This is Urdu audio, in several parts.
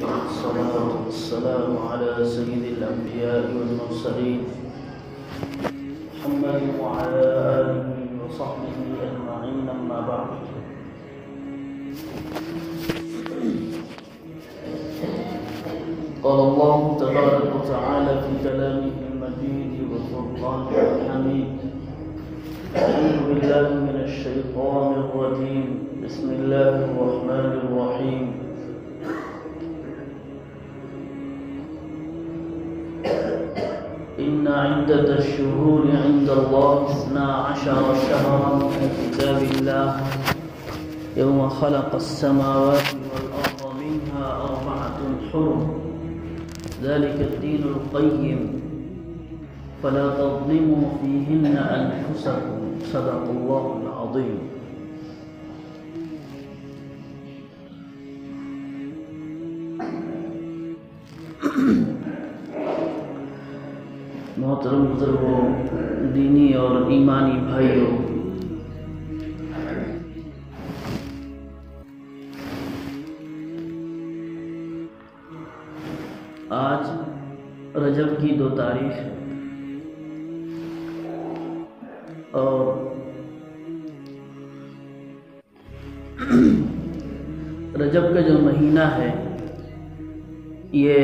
والصلاة والسلام على سيد الأنبياء والمرسلين محمد وعلى آله وصحبه أجمعين، أما بعد. قال الله تبارك وتعالى في كلامه المجيد وفرقانه الحميد: أعوذ بالله من الشيطان الرجيم، بسم الله الرحمن الرحيم. إن عدة الشهور عند الله 12 شهرا في كتاب الله يوم خلق السماوات والأرض منها 4 حرم ذلك الدين القيم فلا تظلموا فيهن أنفسكم صدق الله العظيم. محترم بزرگوں، دینی اور ایمانی بھائیوں، آج رجب کی 2 تاریخ ہے اور رجب کا جو مہینہ ہے یہ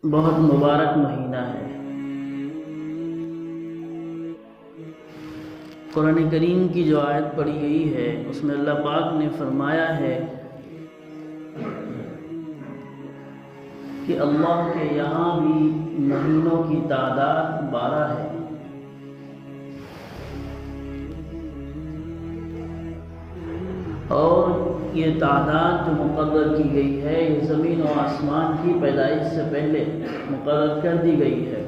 بہت مبارک مہینہ ہے. قرآن کریم کی جو آیت پڑھی گئی ہے اس میں اللہ پاک نے فرمایا ہے کہ اللہ کے یہاں بھی مہینوں کی تعداد 12 ہے. اور یہ تعداد جو مقرر کی گئی ہے یہ زمین و آسمان کی پیدائش سے پہلے مقرر کر دی گئی ہے.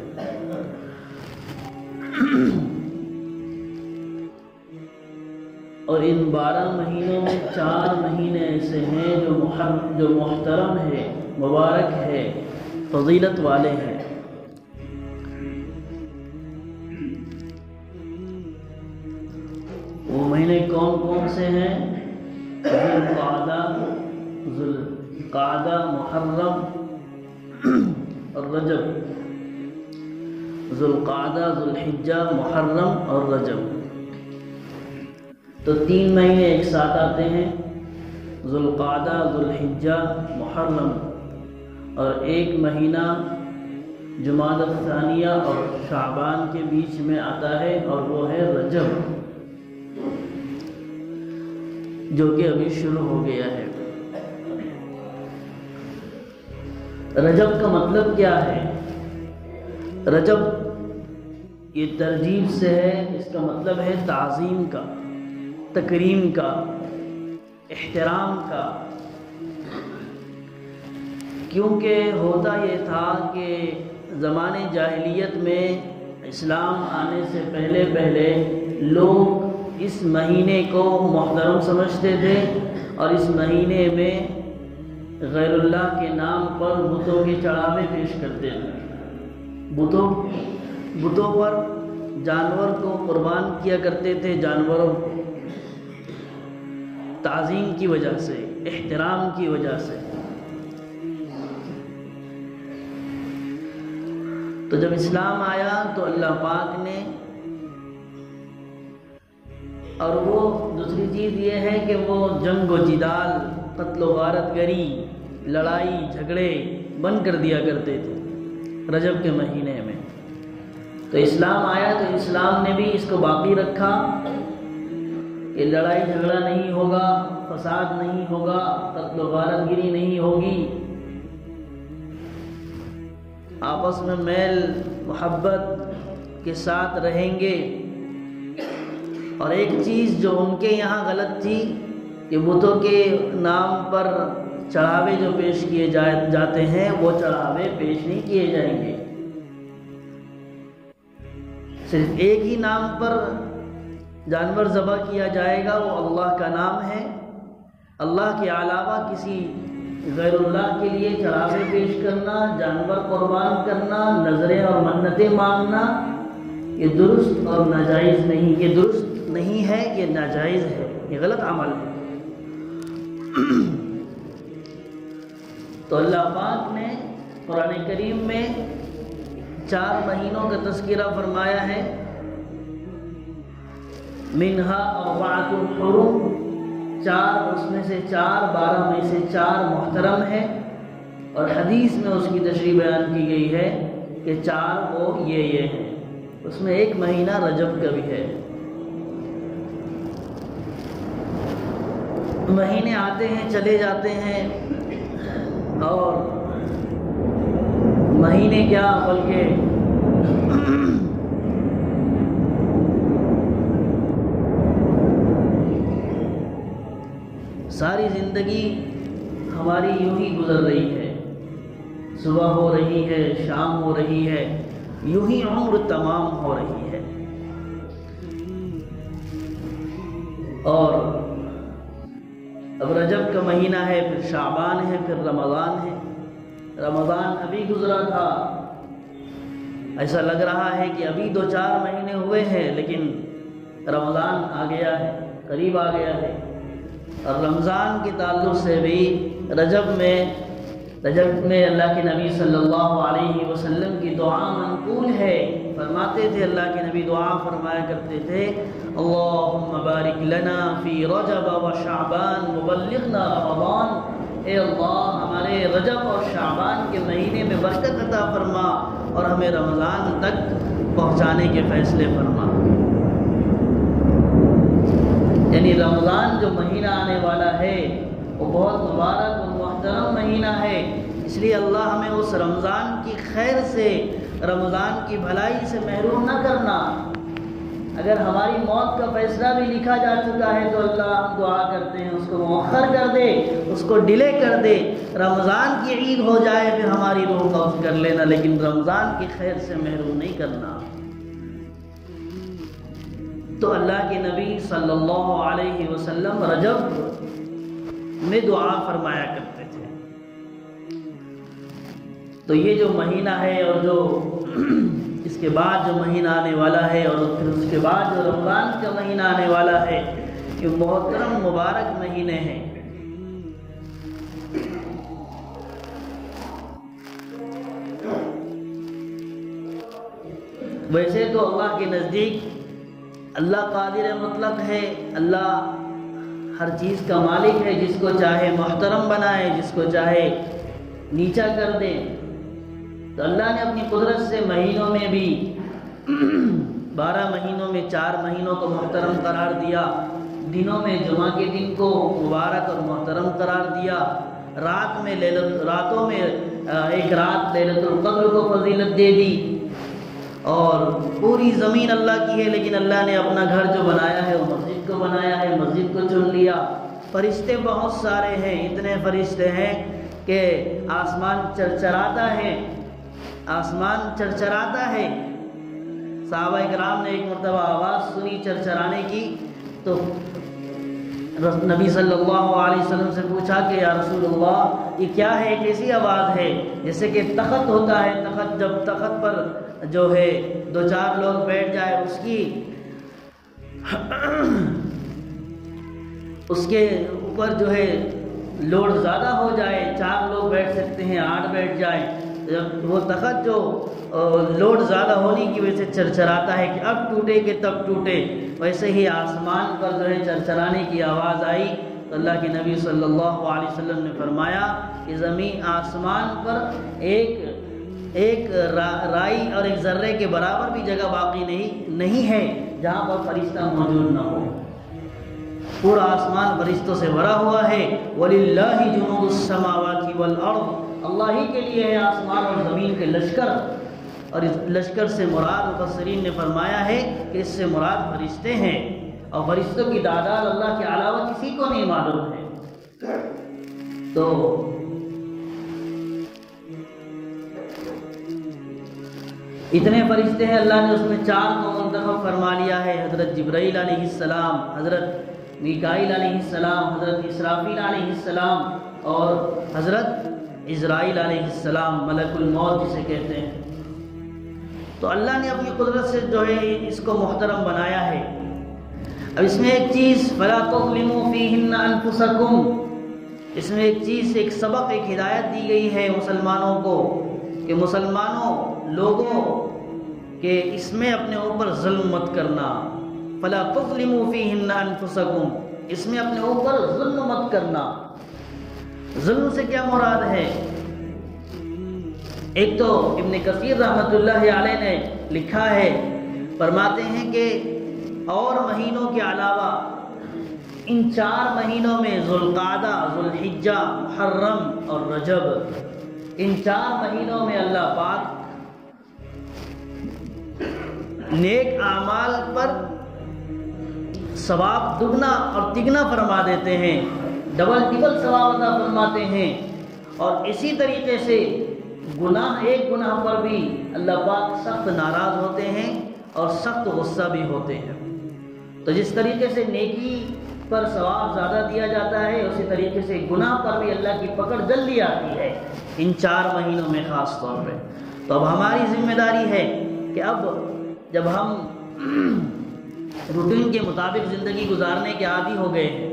اور ان 12 مہینوں میں 4 مہینے ایسے ہیں جو محترم ہے، مبارک ہے، فضیلت والے ہیں. وہ مہینے کون کون سے ہیں؟ ذوالقعدہ، محرم اور رجب. ذوالقعدہ، ذوالحجہ، محرم اور رجب. تو 3 مہینے ایک ساتھ آتے ہیں، ذوالقعدہ، ذوالحجہ، محرم، اور ایک مہینہ جمادی الثانیہ اور شعبان کے بیچ میں آتا ہے اور وہ ہے رجب، جو کہ ابھی شروع ہو گیا ہے. رجب کا مطلب کیا ہے؟ رجب یہ ترجیب سے ہے، اس کا مطلب ہے تعظیم کا، تکریم کا، احترام کا. کیونکہ ہوتا یہ تھا کہ زمانے جاہلیت میں اسلام آنے سے پہلے لوگ اس مہینے کو محترم سمجھتے تھے اور اس مہینے میں غیر اللہ کے نام پر بتوں کے چڑھاوے پیش کرتے تھے. بتوں پر جانور کو قربان کیا کرتے تھے، جانوروں کو تعظیم کی وجہ سے، احترام کی وجہ سے. تو جب اسلام آیا تو اللہ پاک نے، اور وہ دوسری چیز یہ ہے کہ وہ جنگ و جدال، قتل و غارت گری، لڑائی جھگڑے بند کر دیا کرتے تھے رجب کے مہینے میں. تو اسلام آیا تو اسلام نے بھی اس کو باقی رکھا کہ لڑائی جھگڑا نہیں ہوگا، فساد نہیں ہوگا، قتل و غارت گری نہیں ہوگی، آپس میں میل محبت کے ساتھ رہیں گے. اور ایک چیز جو ان کے یہاں غلط تھی کہ بتوں کے نام پر چڑھاوے جو پیش کیے جاتے ہیں وہ چڑھاوے پیش نہیں کیے جائیں گے. صرف ایک ہی نام پر جانور ذبح کیا جائے گا، وہ اللہ کا نام ہے. اللہ کے علاوہ کسی غیر اللہ کے لیے چڑھاوے پیش کرنا، جانور قربان کرنا، نظریں اور منتیں مانگنا، یہ درست اور ناجائز نہیں. یہ درست نہیں ہے، یہ ناجائز ہے، یہ غلط عمل ہے. تو اللہ پاک نے قرآن کریم میں 4 مہینوں کا تذکرہ فرمایا ہے، منہا اربعۃ حرم، 4 اس میں سے 4، 12 میں سے 4 محترم ہے، اور حدیث میں اس کی تشریح بیان کی گئی ہے کہ 4 وہ یہ ہیں، اس میں ایک مہینہ رجب کا بھی ہے۔ مہینے آتے ہیں چلے جاتے ہیں، اور مہینے کیا بلکہ ساری زندگی ہماری یوں ہی گزر رہی ہے، صبح ہو رہی ہے، شام ہو رہی ہے، یوں ہی عمر تمام ہو رہی ہے۔ اور اب رجب کا مہینہ ہے، پھر شعبان ہے، پھر رمضان ہے۔ رمضان ابھی گزرا تھا، ایسا لگ رہا ہے کہ ابھی 2-4 مہینے ہوئے ہیں، لیکن رمضان آ گیا ہے، قریب آ گیا ہے۔ اور رمضان کے تعلق سے بھی رجب میں اللہ کے نبی صلی اللہ علیہ وسلم کی دعا منقول ہے، فرماتے تھے، اللہ کے نبی دعا فرمایا کرتے تھے، اللہم بارک لنا فی رجب و شعبان وبلغنا رمضان، اے اللہ ہمارے رجب اور شعبان کے مہینے میں برکت عطا فرما اور ہمیں رمضان تک پہنچانے کے فیصلے فرما۔ یعنی رمضان جو مہینہ آنے والا ہے وہ بہت مبارک اور محترم مہینہ ہے، اس لیے اللہ ہمیں اس رمضان کی خیر سے، رمضان کی بھلائی سے محروم نہ کرنا۔ اگر ہماری موت کا فیصلہ بھی لکھا جا چکا ہے تو اللہ ہم دعا کرتے ہیں اس کو مؤخر کر دے، اس کو ڈیلے کر دے، رمضان کی عید ہو جائے پھر ہماری روح قبض کر لینا، لیکن رمضان کی خیر سے محروم نہیں کرنا۔ تو اللہ کے نبی صلی اللہ علیہ وسلم رجب میں دعا فرمایا کرتے تھے۔ تو یہ جو مہینہ ہے اور جو اس کے بعد جو مہینہ آنے والا ہے اور پھر اس کے بعد جو رمضان کا مہینہ آنے والا ہے، یہ محترم مبارک مہینے ہیں۔ ویسے تو اللہ کے نزدیک اللہ قادر مطلق ہے، اللہ ہر چیز کا مالک ہے، جس کو چاہے محترم بنائے، جس کو چاہے نیچا کر دے۔ تو اللہ نے اپنی قدرت سے مہینوں میں بھی 12 مہینوں میں 4 مہینوں کو محترم قرار دیا، دنوں میں جمعہ کے دن کو مبارک اور محترم قرار دیا، راتوں میں ایک رات لیلۃ القدر کو فضیلت دے دی، اور پوری زمین اللہ کی ہے، لیکن اللہ نے اپنا گھر جو بنایا ہے وہ مسجد کو بنایا ہے، مسجد کو چن لیا۔ فرشتے بہت سارے ہیں، اتنے فرشتے ہیں کہ آسمان چرچراتا ہے، آسمان چرچراتا ہے۔ صحابہ کرام نے ایک مرتبہ آواز سنی چرچرانے کی، تو نبی صلی اللہ علیہ وسلم سے پوچھا کہ یا رسول اللہ یہ کیا ہے، کیسی آواز ہے؟ جیسے کہ تخت ہوتا ہے، تخت جب تخت پر جو ہے 2-4 لوگ بیٹھ جائے، اس کے اوپر جو ہے لوڈ زیادہ ہو جائے، 4 لوگ بیٹھ سکتے ہیں، 8 بیٹھ جائیں، جب وہ تخت جو لوڈ زیادہ ہونے کی وجہ سے چرچراتا ہے کہ اب ٹوٹے کہ تب ٹوٹے، ویسے ہی آسمان پر جو ہے چرچرانے کی آواز آئی، تو اللہ کے نبی صلی اللہ علیہ وسلم نے فرمایا کہ زمین آسمان پر ایک رائی اور ایک ذرے کے برابر بھی جگہ باقی نہیں ہے جہاں پر فرشتہ موجود نہ ہو۔ پورا آسمان فرشتوں سے بھرا ہوا ہے۔ وَلِلَّهِ جُنُودُ السَّمَاوَاتِ وَالْأَرْضِ، اللہ ہی کے لیے ہے آسمان اور زمین کے لشکر، اور اس لشکر سے مراد مفسرین نے فرمایا ہے کہ اس سے مراد فرشتے ہیں، اور فرشتوں کی تعداد اللہ کے علاوہ کسی کو نہیں معلوم ہے۔ تو اتنے فرشتے ہیں، اللہ نے اس میں 4 کو منتخب فرما لیا ہے، حضرت جبرائیل علیہ السلام، حضرت میکائیل علیہ السلام، حضرت اسرافیل علیہ السلام، اور حضرت عزرائیل علیہ السلام، ملک الموت جسے کہتے ہیں۔ تو اللہ نے اپنی قدرت سے جو ہے اس کو محترم بنایا ہے۔ اب اس میں ایک چیز، فَلَا تَظْلِمُوا فِيهِنَّ أَنفُسَكُمْ، اس میں ایک چیز، ایک سبق، ایک ہدایت دی گئی ہے مسلمانوں کو کہ مسلمانوں لوگوں کہ اس میں اپنے اوپر ظلم مت کرنا. فلا تظلموا فیہن انفسکم، اس میں اپنے اوپر ظلم مت کرنا. ظلم سے کیا مراد ہے؟ ایک تو ابن کثیر رحمۃ اللہ علیہ نے لکھا ہے، فرماتے ہیں کہ اور مہینوں کے علاوہ ان 4 مہینوں میں ذوالقعدہ، ذوالحجہ، محرم اور رجب، ان 4 مہینوں میں اللہ پاک نیک اعمال پر ثواب دگنا اور تگنا فرما دیتے ہیں، ڈبل ٹبل ثواب عطا فرماتے ہیں. اور اسی طریقے سے ایک گناہ پر بھی اللہ پاک سخت ناراض ہوتے ہیں اور سخت غصہ بھی ہوتے ہیں. تو جس طریقے سے نیکی پر ثواب زیادہ دیا جاتا ہے، اسی طریقے سے گناہ پر بھی اللہ کی پکڑ جلدی آتی ہے ان 4 مہینوں میں خاص طور پہ. تو اب ہماری ذمہ داری ہے کہ اب جب ہم روٹین کے مطابق زندگی گزارنے کے عادی ہو گئے ہیں،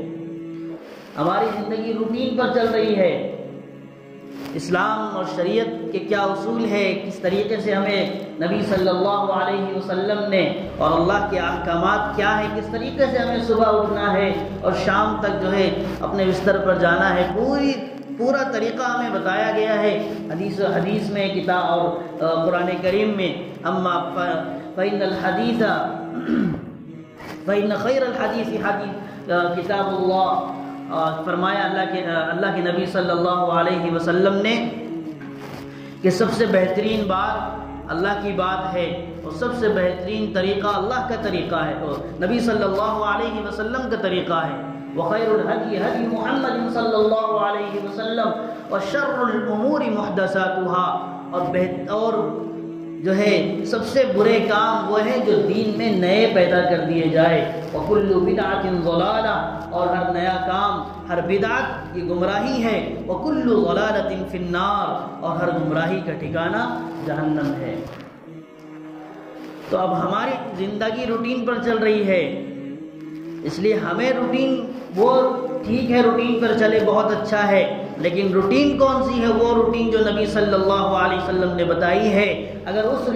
ہماری زندگی روٹین پر چل رہی ہے، اسلام اور شریعت کے کیا اصول ہے، کس طریقے سے ہمیں نبی صلی اللہ علیہ وسلم نے اور اللہ کے احکامات کیا ہے، کس طریقے سے ہمیں صبح اٹھنا ہے اور شام تک جو ہے اپنے بستر پر جانا ہے، پورا طریقہ ہمیں بتایا گیا ہے حدیث میں، کتاب اور قرآن کریم میں. اما فإن الحدیث فإن خیر الحدیث کتاب اللہ، فرمایا اللہ کے نبی صلی اللہ علیہ وسلم نے کہ سب سے بہترین بات اللہ کی بات ہے اور سب سے بہترین طریقہ اللہ کا طریقہ ہے، اور نبی صلی اللہ علیہ وسلم کا طریقہ ہے. وخیر الہدی ہدی محمد صلی اللہ علیہ وسلم وشر الامور محدثاتها، اور جو ہے سب سے برے کام وہ ہے جو دین میں نئے پیدا کر دیے جائے. وکل بدعۃ ضلالہ، اور ہر نیا کام، ہر بدعت یہ گمراہی ہے. وکل ضلالۃ فی النار، اور ہر گمراہی کا ٹھکانہ جہنم ہے. تو اب ہماری زندگی روٹین پر چل رہی ہے، اس لیے ہمیں روٹین، وہ ٹھیک ہے روٹین پر چلے بہت اچھا ہے، لیکن روٹین کون سی ہے؟ وہ روٹین جو نبی صلی اللہ علیہ وسلم نے بتائی ہے. اگر اس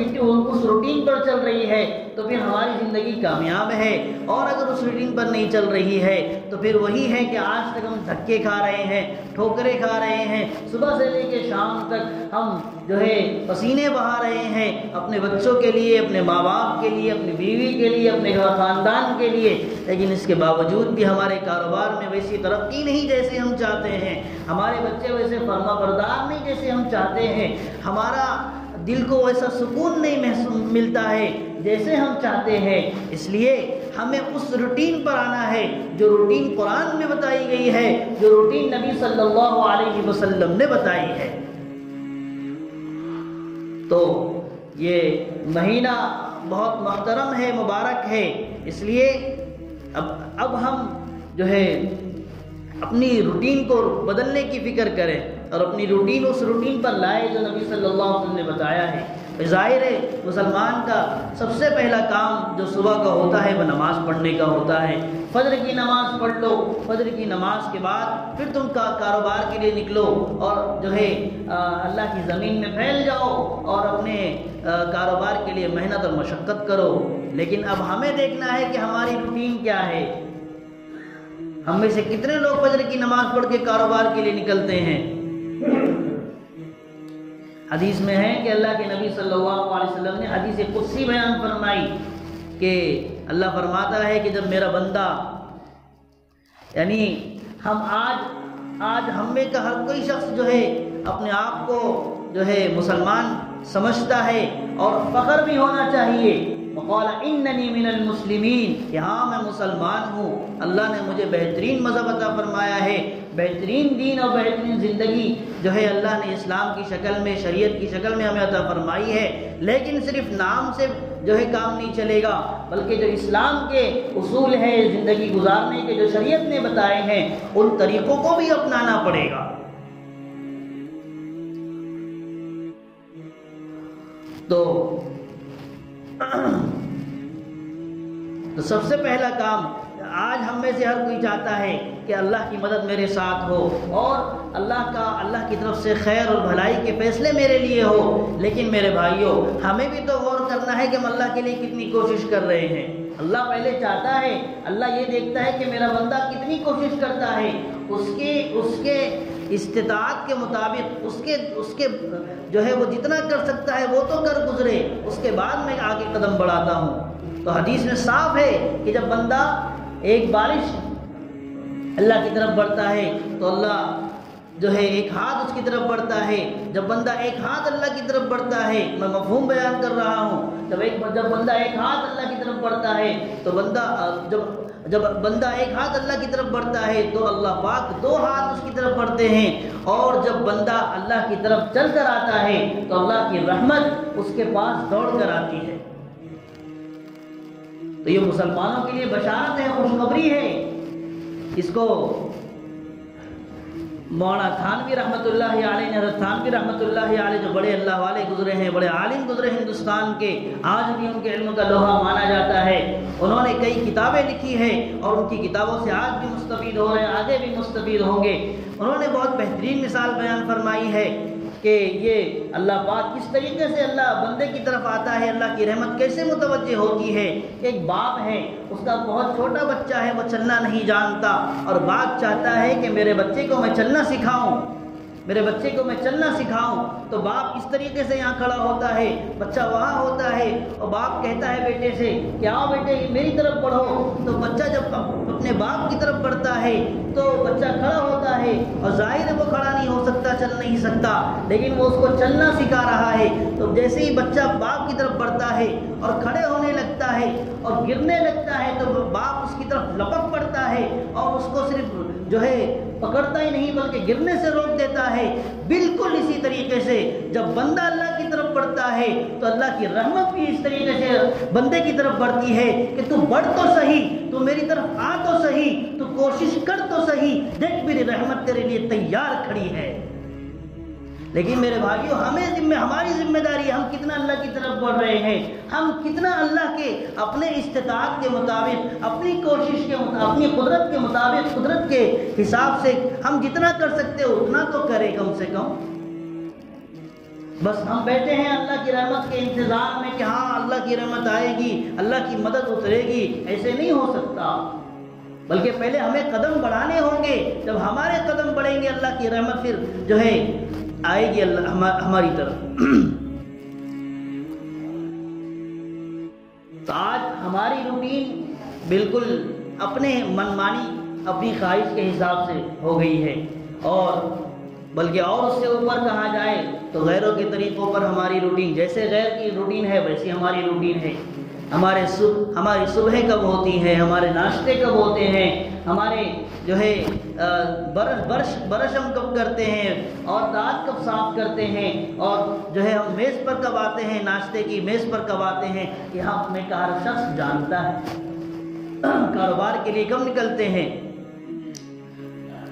روٹین پر چل رہی ہے تو پھر ہماری زندگی کامیاب ہے، اور اگر اس روٹین پر نہیں چل رہی ہے تو پھر وہی ہے کہ آج تک ہم دھکے کھا رہے ہیں، ٹھوکریں کھا رہے ہیں، صبح سے لے کے شام تک ہم جو ہے پسینے بہا رہے ہیں اپنے بچوں کے لیے، اپنے ماں باپ کے لیے، اپنی بیوی کے لیے، اپنے خاندان کے لیے، لیکن اس کے باوجود بھی ہمارے کاروبار میں ویسی ترقی نہیں جیسے ہم چاہتے ہیں، ہمارے بچے ویسے فرما بردار نہیں جیسے ہم چاہتے ہیں، ہمارا دل کو ویسا سکون نہیں ملتا ہے جیسے ہم چاہتے ہیں. اس لیے ہمیں اس روٹین پر آنا ہے جو روٹین قرآن میں بتائی گئی ہے، جو روٹین نبی صلی اللہ علیہ وسلم نے بتائی ہے. تو یہ مہینہ بہت محترم ہے، مبارک ہے، اس لیے اب ہم جو ہے اپنی روٹین کو بدلنے کی فکر کریں اور اپنی روٹین اس روٹین پر لائے جو نبی صلی اللہ علیہ وسلم نے بتایا ہے. ظاہر ہے مسلمان کا سب سے پہلا کام جو صبح کا ہوتا ہے وہ نماز پڑھنے کا ہوتا ہے. فجر کی نماز پڑھ لو، فجر کی نماز کے بعد پھر تم کاروبار کے لیے نکلو اور جو ہے اللہ کی زمین میں پھیل جاؤ اور اپنے کاروبار کے لیے محنت اور مشقت کرو. لیکن اب ہمیں دیکھنا ہے کہ ہماری روٹین کیا ہے. ہم میں سے کتنے لوگ فجر کی نماز پڑھ کے کاروبار کے لیے نکلتے ہیں؟ حدیث میں ہے کہ اللہ کے نبی صلی اللہ علیہ وسلم نے حدیث قدسی بیان فرمائی کہ اللہ فرماتا ہے کہ جب میرا بندہ، یعنی آج ہم میں کا ہر کوئی شخص جو ہے اپنے آپ کو جو ہے مسلمان سمجھتا ہے اور فخر بھی ہونا چاہیے. وقال اننی من المسلمین، کہ ہاں میں مسلمان ہوں، اللہ نے مجھے بہترین مذہب عطا فرمایا ہے، بہترین دین اور بہترین زندگی جو ہے اللہ نے اسلام کی شکل میں، شریعت کی شکل میں ہمیں عطا فرمائی ہے. لیکن صرف نام سے جو ہے کام نہیں چلے گا، بلکہ جو اسلام کے اصول ہیں زندگی گزارنے کے، جو شریعت نے بتائے ہیں، ان طریقوں کو بھی اپنانا پڑے گا. تو سب سے پہلا کام آج ہم میں سے ہر کوئی چاہتا ہے کہ اللہ کی مدد میرے ساتھ ہو اور اللہ کی طرف سے خیر اور بھلائی کے فیصلے میرے لیے ہو، لیکن میرے بھائیوں ہمیں بھی تو غور کرنا ہے کہ ہم اللہ کے لیے کتنی کوشش کر رہے ہیں۔ اللہ پہلے چاہتا ہے، اللہ یہ دیکھتا ہے کہ میرا بندہ کتنی کوشش کرتا ہے، اس کے استطاعت کے مطابق اس کے جو ہے وہ جتنا کر سکتا ہے وہ تو کر گزرے، اس کے بعد میں آگے قدم بڑھاتا ہوں۔ تو حدیث میں صاف ہے کہ جب بندہ ایک بارش اللہ کی طرف بڑھتا ہے تو اللہ جو ہے ایک ہاتھ اس کی طرف بڑھتا ہے، جب بندہ ایک ہاتھ اللہ کی طرف بڑھتا ہے، میں مفہوم بیان کر رہا ہوں، جب بندہ ایک ہاتھ اللہ کی طرف بڑھتا ہے تو جب بندہ ایک ہاتھ اللہ کی طرف بڑھتا ہے تو اللہ پاک دو ہاتھ اس کی طرف بڑھتے ہیں، اور جب بندہ اللہ کی طرف چل کر آتا ہے تو اللہ کی رحمت اس کے پاس دوڑ کر آتی ہے۔ تو یہ مسلمانوں کے لیے بشارت ہے، خوشخبری ہے۔ اس کو مولانا تھانوی رحمۃ اللہ علیہ نے، حضرت تھانوی رحمۃ اللہ علیہ جو بڑے اللہ والے گزرے ہیں، بڑے عالم گزرے ہندوستان کے، آج بھی ان کے علم کا لوہا مانا جاتا ہے، انہوں نے کئی کتابیں لکھی ہیں اور ان کی کتابوں سے آج بھی مستفید ہو رہے ہیں، آگے بھی مستفید ہوں گے۔ انہوں نے بہت بہترین مثال بیان فرمائی ہے کہ یہ اللہ پاک کس طریقے سے اللہ بندے کی طرف آتا ہے، اللہ کی رحمت کیسے متوجہ ہوتی ہے۔ ایک باپ ہے، اس کا بہت چھوٹا بچہ ہے، وہ چلنا نہیں جانتا، اور باپ چاہتا ہے کہ میرے بچے کو میں چلنا سکھاؤں، تو باپ اس طریقے سے یہاں کھڑا ہوتا ہے، بچہ وہاں ہوتا ہے، اور باپ کہتا ہے بیٹے سے کہ آؤ بیٹے میری طرف بڑھو، تو بچہ جب اپنے باپ کی طرف بڑھتا ہے تو بچہ کھڑا ہوتا ہے، اور ظاہر ہے وہ کھڑا نہیں ہو سکتا، چل نہیں سکتا، لیکن وہ اس کو چلنا سکھا رہا ہے۔ تو جیسے ہی بچہ باپ کی طرف بڑھتا ہے اور کھڑے ہونے لگتا ہے اور گرنے لگتا ہے تو باپ اس کی طرف لپک پڑتا ہے اور اس کو صرف جو ہے پکڑتا ہی نہیں بلکہ گرنے سے روک دیتا ہے۔ بالکل اسی طریقے سے جب بندہ اللہ کی طرف بڑھتا ہے تو اللہ کی رحمت بھی اس طریقے سے بندے کی طرف بڑھتی ہے کہ تو بڑھ تو صحیح، تو میری طرف آ تو صحیح، تو کوشش کر تو صحیح، دیکھ میری رحمت تیرے لیے تیار کھڑی ہے۔ لیکن میرے بھائیوں ہماری ذمہ داری، ہم کتنا اللہ کی طرف بڑھ رہے ہیں، ہم کتنا اللہ کے اپنے استطاعت کے مطابق، اپنی کوشش کے مطابق، اپنی قدرت کے مطابق، قدرت کے حساب سے ہم جتنا کر سکتے ہو اتنا تو کریں کم سے کم۔ بس ہم بیٹھے ہیں اللہ کی رحمت کے انتظار میں کہ ہاں اللہ کی رحمت آئے گی، اللہ کی مدد اترے گی، ایسے نہیں ہو سکتا، بلکہ پہلے ہمیں قدم بڑھانے ہوں گے۔ جب ہمارے قدم بڑھیں گے اللہ کی رحمت پھر جو ہے آئے گی اللہ ہماری طرف۔ تو آج ہماری روٹین بالکل اپنے من مانی، اپنی خواہش کے حساب سے ہو گئی ہے، اور بلکہ اور اس سے اوپر کہا جائے تو غیروں کے طریقوں پر ہماری روٹین، جیسے غیر کی روٹین ہے ویسی ہماری روٹین ہے۔ ہماری صبح کب ہوتی ہے، ہمارے ناشتے کب ہوتے ہیں، ہمارے جو ہے برش ہم کب کرتے ہیں، اور دانت کب صاف کرتے ہیں، اور جو ہے ہم میز پر کب آتے ہیں، ناشتے کی میز پر کب آتے ہیں، یہ ہم میں کا ہر شخص جانتا ہے۔ کاروبار کے لیے کب نکلتے ہیں،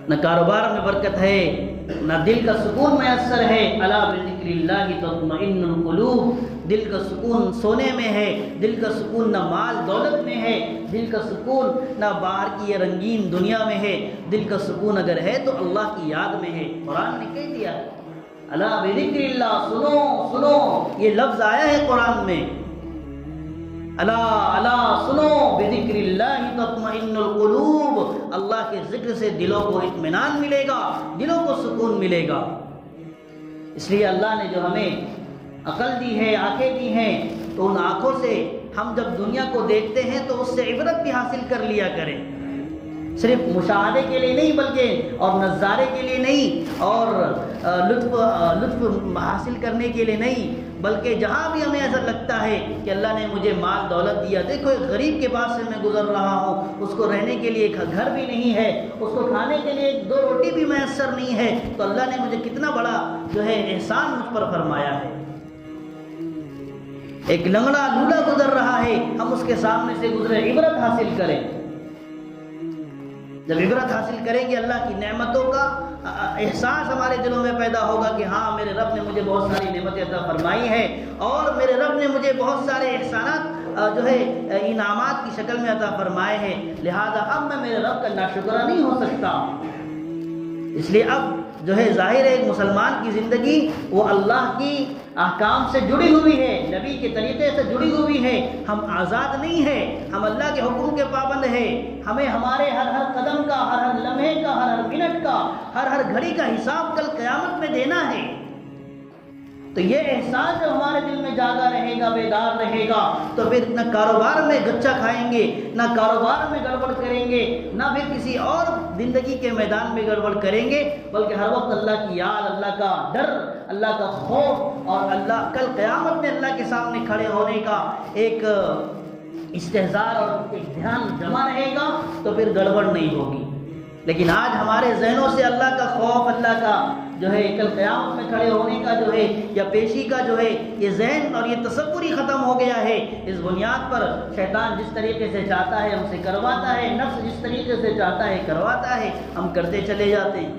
نہ کاروبار میں برکت ہے، نہ دل کا سکون میسر ہے۔ الا بذکر اللہ تطمئن القلوب، دل کا سکون سونے میں ہے، دل کا سکون نہ مال دولت میں ہے، دل کا سکون نہ باہر کی یہ رنگین دنیا میں ہے، دل کا سکون اگر ہے تو اللہ کی یاد میں ہے۔ قرآن نے کہہ دیا الا بذکر اللہ، سنو، یہ لفظ آیا ہے قرآن میں، الا سنو بذکر اللہ تطمئن القلوب، اللہ کے ذکر سے دلوں کو اطمینان ملے گا، دلوں کو سکون ملے گا۔ اس لیے اللہ نے جو ہمیں عقل دی ہے، آنکھیں دی ہیں، تو ان آنکھوں سے ہم جب دنیا کو دیکھتے ہیں تو اس سے عبرت بھی حاصل کر لیا کریں، صرف مشاہدے کے لیے نہیں بلکہ اور نظارے کے لیے نہیں، اور لطف حاصل کرنے کے لیے نہیں، بلکہ جہاں بھی ہمیں ایسا لگتا ہے کہ اللہ نے مجھے مال دولت دیا، دیکھو ایک غریب کے پاس سے میں گزر رہا ہوں، اس کو رہنے کے لیے ایک گھر بھی نہیں ہے، اس کو کھانے کے لیے ایک دو روٹی بھی میسر نہیں ہے، تو اللہ نے مجھے کتنا بڑا جو ہے احسان مجھ پر فرمایا ہے۔ ایک لنگڑا لولا گزر رہا ہے، ہم اس کے سامنے سے گزرے، عبرت حاصل کریں۔ جب عبرت حاصل کریں گے اللہ کی نعمتوں کا احساس ہمارے دلوں میں پیدا ہوگا کہ ہاں میرے رب نے مجھے بہت ساری نعمتیں عطا فرمائی ہیں، اور میرے رب نے مجھے بہت سارے احسانات جو ہے انعامات کی شکل میں عطا فرمائے ہیں، لہذا اب میں میرے رب کا ناشکرہ نہیں ہو سکتا۔ اس لیے اب جو ہے ظاہر ہے ایک مسلمان کی زندگی وہ اللہ کی احکام سے جڑی ہوئی ہے، نبی کے طریقے سے جڑی ہوئی ہے، ہم آزاد نہیں ہیں، ہم اللہ کے حکم کے پابند ہیں، ہمیں ہمارے ہر قدم کا، ہر لمحے کا، ہر منٹ کا، ہر گھڑی کا حساب کل قیامت میں دینا ہے۔ تو یہ احساس جب ہمارے دل میں جاگا رہے گا، بیدار رہے گا، تو پھر نہ کاروبار میں گچا کھائیں گے، نہ کاروبار میں گڑبڑ کریں گے، نہ پھر کسی اور زندگی کے میدان میں گڑبڑ کریں گے، بلکہ ہر وقت اللہ کی یاد، اللہ کا ڈر، اللہ کا خوف، اور اللہ کل قیامت میں اللہ کے سامنے کھڑے ہونے کا ایک استحضار اور ایک دھیان جمع رہے گا، تو پھر گڑبڑ نہیں ہوگی۔ لیکن آج ہمارے ذہنوں سے اللہ کا خوف، اللہ کا جو ہے کل قیامت میں کھڑے ہونے کا جو ہے یا پیشی کا جو ہے یہ ذہن اور یہ تصور ہی ختم ہو گیا ہے۔ اس بنیاد پر شیطان جس طریقے سے چاہتا ہے ہم سے کرواتا ہے، نفس جس طریقے سے چاہتا ہے کرواتا ہے، ہم کرتے چلے جاتے ہیں۔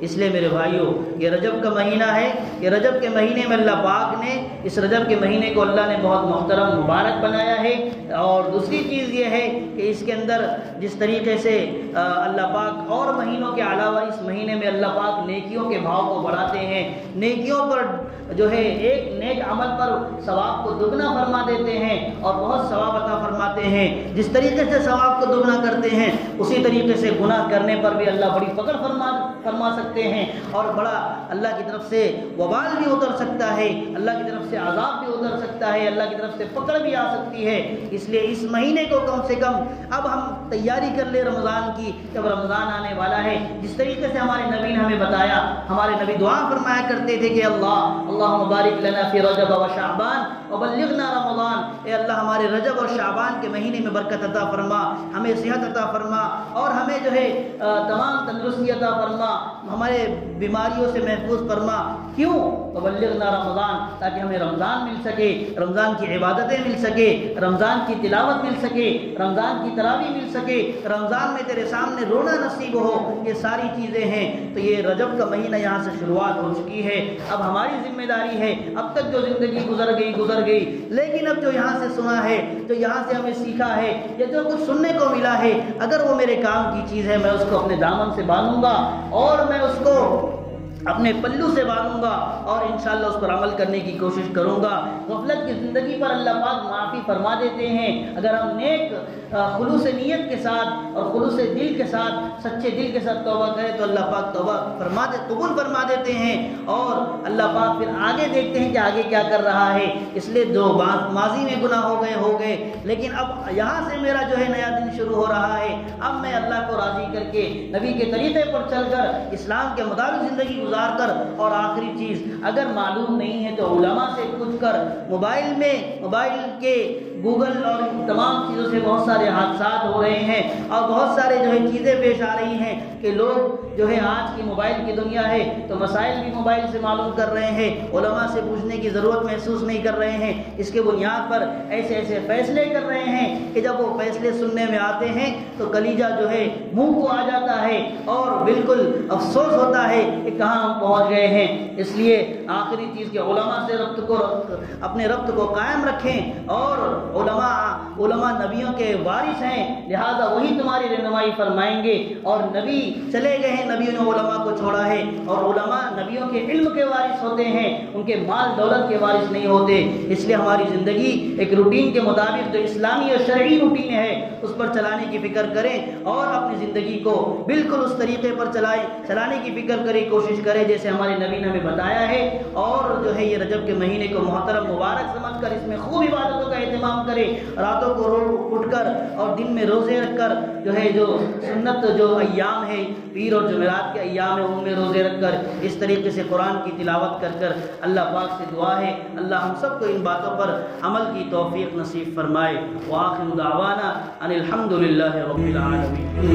اس لیے میرے بھائیوں، یہ رجب کا مہینہ ہے، یہ رجب کے مہینے میں اللہ پاک نے اس رجب کے مہینے کو اللہ نے بہت محترم مبارک بنایا ہے۔ اور دوسری چیز یہ ہے کہ اس کے اندر جس طریقے سے اللہ پاک اور مہینوں کے علاوہ اس مہینے میں اللہ پاک نیکیوں کے بھاؤ کو بڑھاتے ہیں، نیکیوں پر جو ہے ایک نیک عمل پر ثواب کو دگنا فرما دیتے ہیں اور بہت ثواب عطا فرماتے ہیں۔ جس طریقے سے ثواب کو دگنا کرتے ہیں اسی طریقے سے گناہ کرنے پر بھی اللہ بڑی پکڑ فرما سکتے ہیں، اور بڑا اللہ کی طرف سے وبال بھی اتر سکتا ہے، اللہ کی طرف سے عذاب بھی اتر سکتا ہے، اللہ کی طرف سے پکڑ بھی آ سکتی ہے۔ اس لیے اس مہینے کو کم سے کم اب ہم تیاری کر لیں رمضان کی، جب رمضان آنے والا ہے۔ جس طریقے سے ہمارے نبی نے ہمیں بتایا، ہمارے نبی دعا فرمایا کرتے تھے کہ اللہم بارک لنا فی رجب و شعبان وبلغنا رمضان، اے اللہ ہمارے رجب اور شعبان کے مہینے میں برکت عطا فرما، ہمیں صحت عطا فرما، اور ہمیں جو ہے تمام تندرستی عطا فرما، ہمارے بیماریوں سے محفوظ فرما۔ کیوں؟ وبلغنا رمضان، تاکہ ہمیں رمضان مل سکے، رمضان کی عبادتیں مل سکے، رمضان کی تلاوت مل سکے، رمضان کی تراویح مل سکے، رمضان میں تیرے سامنے رونا نصیب ہو۔ یہ ساری چیزیں ہیں۔ تو یہ رجب کا مہینہ یہاں سے شروعات ہو چکی ہے، اب ہماری ذمہ داری ہے، اب تک جو زندگی گزر گئی، لیکن اب جو یہاں سے سنا ہے، جو یہاں سے ہمیں سیکھا ہے، یا جو کچھ سننے کو ملا ہے، اگر وہ میرے کام کی چیز ہے میں اس کو اپنے دامن سے باندھوں گا اور میں اس کو اپنے پلو سے باندھوں گا اور انشاءاللہ اس پر عمل کرنے کی کوشش کروں گا۔ غفلت کی زندگی پر اللہ پاک معافی فرما دیتے ہیں اگر ہم نیک خلوص نیت کے ساتھ اور خلوص دل کے ساتھ، سچے دل کے ساتھ توبہ کریں تو اللہ پاک توبہ قبول فرما دیتے ہیں، اور اللہ پاک پھر آگے دیکھتے ہیں کہ آگے کیا کر رہا ہے۔ اس لیے جو ماضی میں گناہ ہو گئے، لیکن اب یہاں سے میرا جو ہے نیا دن شروع ہو رہا ہے۔ اب میں اللہ کو راضی کر کے نبی کے طریقے پر چل کر اسلام کے مطابق زندگی گزار کر، اور آخری چیز اگر معلوم نہیں ہے تو علماء سے پوچھ کر، موبائل کے گوگل اور تمام چیزوں سے بہت سارے حادثات ہو رہے ہیں اور بہت سارے جو ہے چیزیں پیش آ رہی ہیں کہ لوگ جو ہے آج کی موبائل کی دنیا ہے تو مسائل بھی موبائل سے معلوم کر رہے ہیں، علماء سے پوچھنے کی ضرورت محسوس نہیں کر رہے ہیں۔ اس کے بنیاد پر ایسے فیصلے کر رہے ہیں کہ جب وہ فیصلے سننے میں آتے ہیں تو کلیجہ جو ہے منہ کو آ جاتا ہے اور بالکل افسوس ہوتا ہے کہ کہاں ہم پہنچ گئے ہیں۔ اس لیے آخری چیز کہ علماء سے اپنے ربط کو قائم رکھیں، اور علماء نبیوں کے وارث ہیں، لہذا وہی تمہاری رہنمائی فرمائیں گے، اور نبی چلے گئے ہیں، نبیوں نے علماء کو چھوڑا ہے، اور علماء نبیوں کے علم کے وارث ہوتے ہیں، ان کے مال دولت کے وارث نہیں ہوتے۔ اس لیے ہماری زندگی ایک روٹین کے مطابق جو اسلامی اور شرعی روٹین ہے اس پر چلانے کی فکر کریں، اور اپنی زندگی کو بالکل اس طریقے پر چلانے کی فکر کریں، کوشش کریں جیسے ہمارے نبی نے ہمیں بتایا ہے۔ اور جو ہے یہ رجب کے مہینے کو محترم مبارک سمجھ کر اس میں خوب عبادتوں کا اہتمام کریں، راتوں کو اٹھ کر اور دن میں روزے رکھ کر جو ہے جو سنت جو ایام ہے پیر اور جمعرات کے ایام ہیں ان میں روزے رکھ کر اس طریقے سے قرآن کی تلاوت کر اللہ پاک سے دعا ہے اللہ ہم سب کو ان باتوں پر عمل کی توفیق نصیب فرمائے۔ وآخر دعوانا ان الحمد للہ رب العالمین۔